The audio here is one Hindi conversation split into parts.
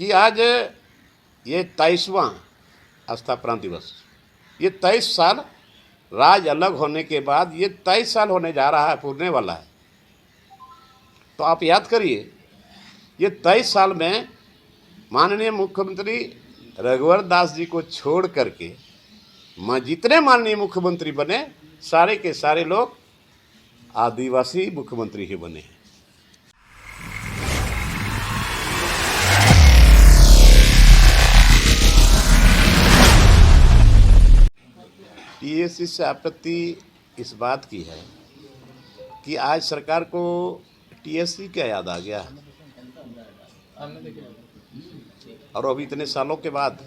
कि आज ये 23वां स्थापना दिवस, ये 23 साल राज्य अलग होने के बाद ये 23 साल होने जा रहा है, पूरने वाला है। तो आप याद करिए, ये 23 साल में माननीय मुख्यमंत्री रघुवर दास जी को छोड़ करके जितने माननीय मुख्यमंत्री बने, सारे के सारे लोग आदिवासी मुख्यमंत्री ही बने हैं। टीएससी से आपत्ति इस बात की है कि आज सरकार को टीएससी क्या याद आ गया, और अभी इतने सालों के बाद,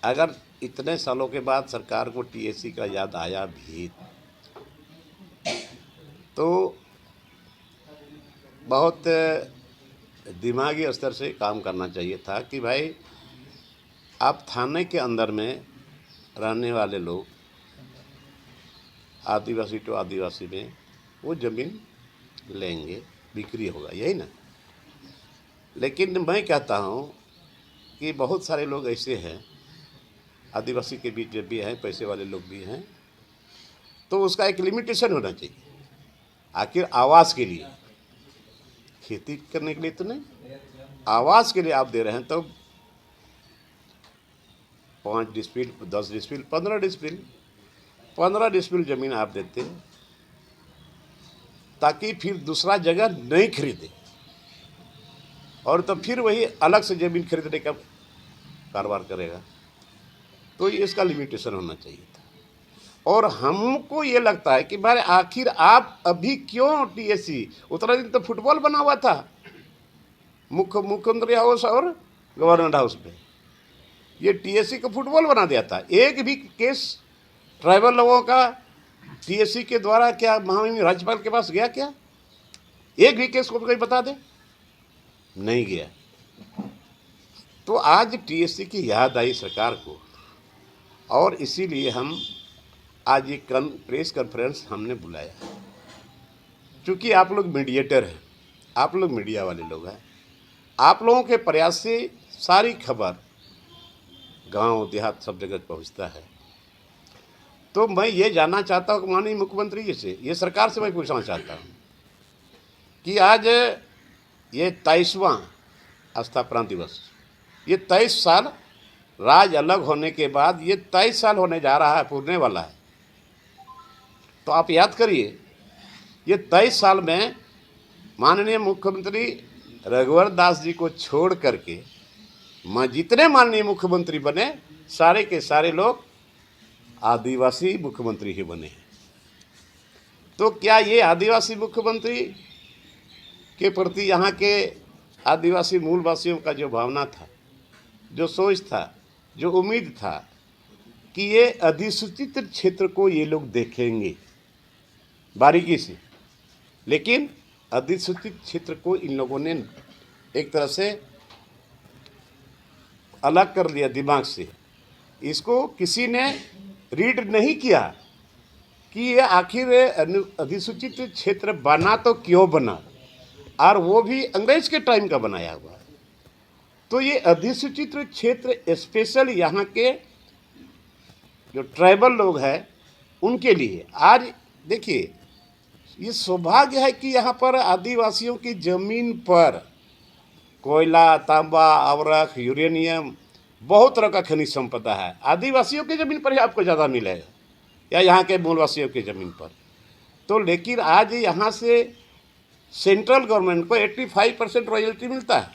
अगर इतने सालों के बाद सरकार को टीएससी का याद आया भी तो बहुत दिमागी स्तर से काम करना चाहिए था कि भाई आप थाने के अंदर में रहने वाले लोग, आदिवासी टू आदिवासी में वो ज़मीन लेंगे, बिक्री होगा, यही ना। लेकिन मैं कहता हूँ कि बहुत सारे लोग ऐसे हैं, आदिवासी के बीच भी हैं, पैसे वाले लोग भी हैं, तो उसका एक लिमिटेशन होना चाहिए। आखिर आवास के लिए, खेती करने के लिए तो नहीं, आवास के लिए आप दे रहे हैं, तो 5 डिस्पिल, 10 डिस्पिल, 15 डिस्पिल ज़मीन आप देते हैं ताकि फिर दूसरा जगह नहीं खरीदे, और तो फिर वही अलग से ज़मीन खरीदने का कारोबार करेगा। तो इसका लिमिटेशन होना चाहिए था। और हमको ये लगता है कि भाई आखिर आप अभी क्यों टीएससी, उतना दिन तो फुटबॉल बना हुआ था मुख्यमंत्री हाउस और गवर्नमेंट हाउस पे, ये टीएससी को फुटबॉल बना दिया था। एक भी केस ट्राइबल लोगों का टीएससी के द्वारा क्या महामहिम राज्यपाल के पास गया क्या? एक भी केस को कोई बता दे, नहीं गया। तो आज टीएससी की याद आई सरकार को, और इसीलिए हम आज ये प्रेस कॉन्फ्रेंस हमने बुलाया। क्योंकि आप लोग मीडिएटर हैं, आप लोग मीडिया वाले लोग हैं, आप लोगों के प्रयास से सारी खबर गांव देहात सब जगह पहुंचता है। तो मैं ये जानना चाहता हूँ कि माननीय मुख्यमंत्री जी से, ये सरकार से मैं पूछना चाहता हूँ कि आज ये 23वां स्थापना दिवस, ये 23 साल राज्य अलग होने के बाद ये 23 साल होने जा रहा है, पूरने वाला है। तो आप याद करिए, ये 23 साल में माननीय मुख्यमंत्री रघुवर दास जी को छोड़ करके जितने माननीय मुख्यमंत्री बने, सारे के सारे लोग आदिवासी मुख्यमंत्री ही बने हैं। तो क्या ये आदिवासी मुख्यमंत्री के प्रति यहाँ के आदिवासी मूलवासियों का जो भावना था, जो सोच था, जो उम्मीद था कि ये अधिसूचित क्षेत्र को ये लोग देखेंगे बारीकी से, लेकिन अधिसूचित क्षेत्र को इन लोगों ने एक तरह से अलग कर लिया दिमाग से। इसको किसी ने रीड नहीं किया कि ये आखिर अधिसूचित क्षेत्र बना तो क्यों बना, और वो भी अंग्रेज के टाइम का बनाया हुआ। तो ये अधिसूचित क्षेत्र स्पेशल यहाँ के जो ट्राइबल लोग हैं उनके लिए। आज देखिए, ये सौभाग्य है कि यहाँ पर आदिवासियों की ज़मीन पर कोयला, तांबा, अवरख, यूरेनियम, बहुत तरह का खनिज संपदा है। आदिवासियों की ज़मीन पर ही आपको ज़्यादा मिलेगा, या यहाँ के मूलवासियों की ज़मीन पर। तो लेकिन आज यहाँ से सेंट्रल गवर्नमेंट को 85% रॉयल्टी मिलता है।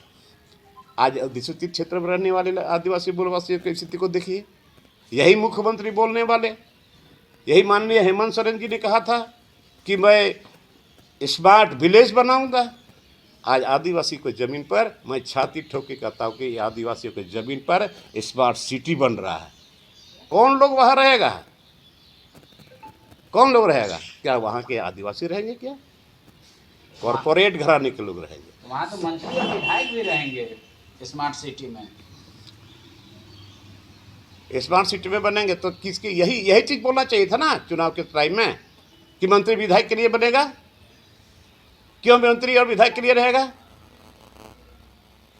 आज अधिसूचित क्षेत्र में रहने वाले आदिवासी मूलवासियों की स्थिति को देखिए। यही मुख्यमंत्री बोलने वाले, यही माननीय हेमंत सोरेन जी ने कहा था कि मैं स्मार्ट विलेज बनाऊंगा। आज आदिवासी को ज़मीन पर मैं छाती ठोक के कहता हूँ कि आदिवासियों के ज़मीन पर स्मार्ट सिटी बन रहा है। कौन लोग वहाँ रहेगा? कौन लोग रहेगा? क्या वहाँ के आदिवासी रहेंगे? क्या कॉरपोरेट घराने के लोग रहेंगे? वहाँ तो मंत्री और विधायक भी रहेंगे स्मार्ट सिटी में। स्मार्ट सिटी में बनेंगे तो किसकी, यही चीज़ बोलना चाहिए था ना चुनाव के टाइम में, कि मंत्री विधायक के लिए बनेगा। क्यों मंत्री और विधायक के लिए रहेगा?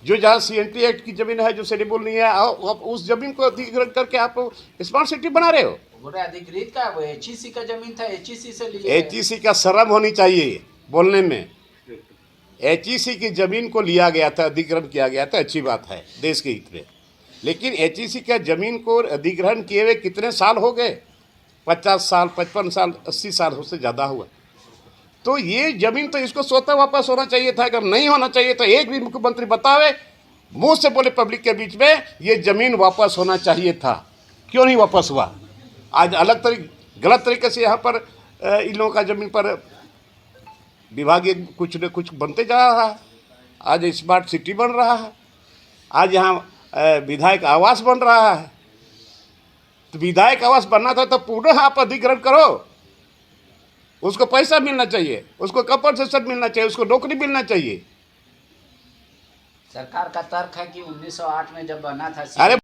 जो जहाँ CNT एक्ट की जमीन है, जो शेड्यूल नहीं है, आप उस जमीन को अधिग्रहण करके आप स्मार्ट सिटी बना रहे हो। बोले अधिकृत का वो HEC का जमीन था, HEC से लिए। HEC का शर्म होनी चाहिए बोलने में। HEC की जमीन को लिया गया था, अधिग्रहण किया गया था, अच्छी बात है देश के हित में। लेकिन HEC का जमीन को अधिग्रहण किए हुए कितने साल हो गए? 50 साल, 55 साल, 80 साल, उससे ज़्यादा हुआ। तो ये जमीन तो इसको स्वतः वापस होना चाहिए था। अगर नहीं होना चाहिए तो एक भी मुख्यमंत्री बतावे, मुंह से बोले पब्लिक के बीच में, ये जमीन वापस होना चाहिए था। क्यों नहीं वापस हुआ? आज गलत तरीके से यहाँ पर इन लोगों का जमीन पर विभागीय कुछ न कुछ बनते जा रहा है। आज स्मार्ट सिटी बन रहा है, आज यहाँ विधायक आवास बन रहा है। तो विधायक आवास बनना था तो पुनः आप अधिग्रहण करो, उसको पैसा मिलना चाहिए, उसको कंपनसेशन मिलना चाहिए, उसको नौकरी मिलना चाहिए। सरकार का तर्क है कि 1908 में जब बना था अरे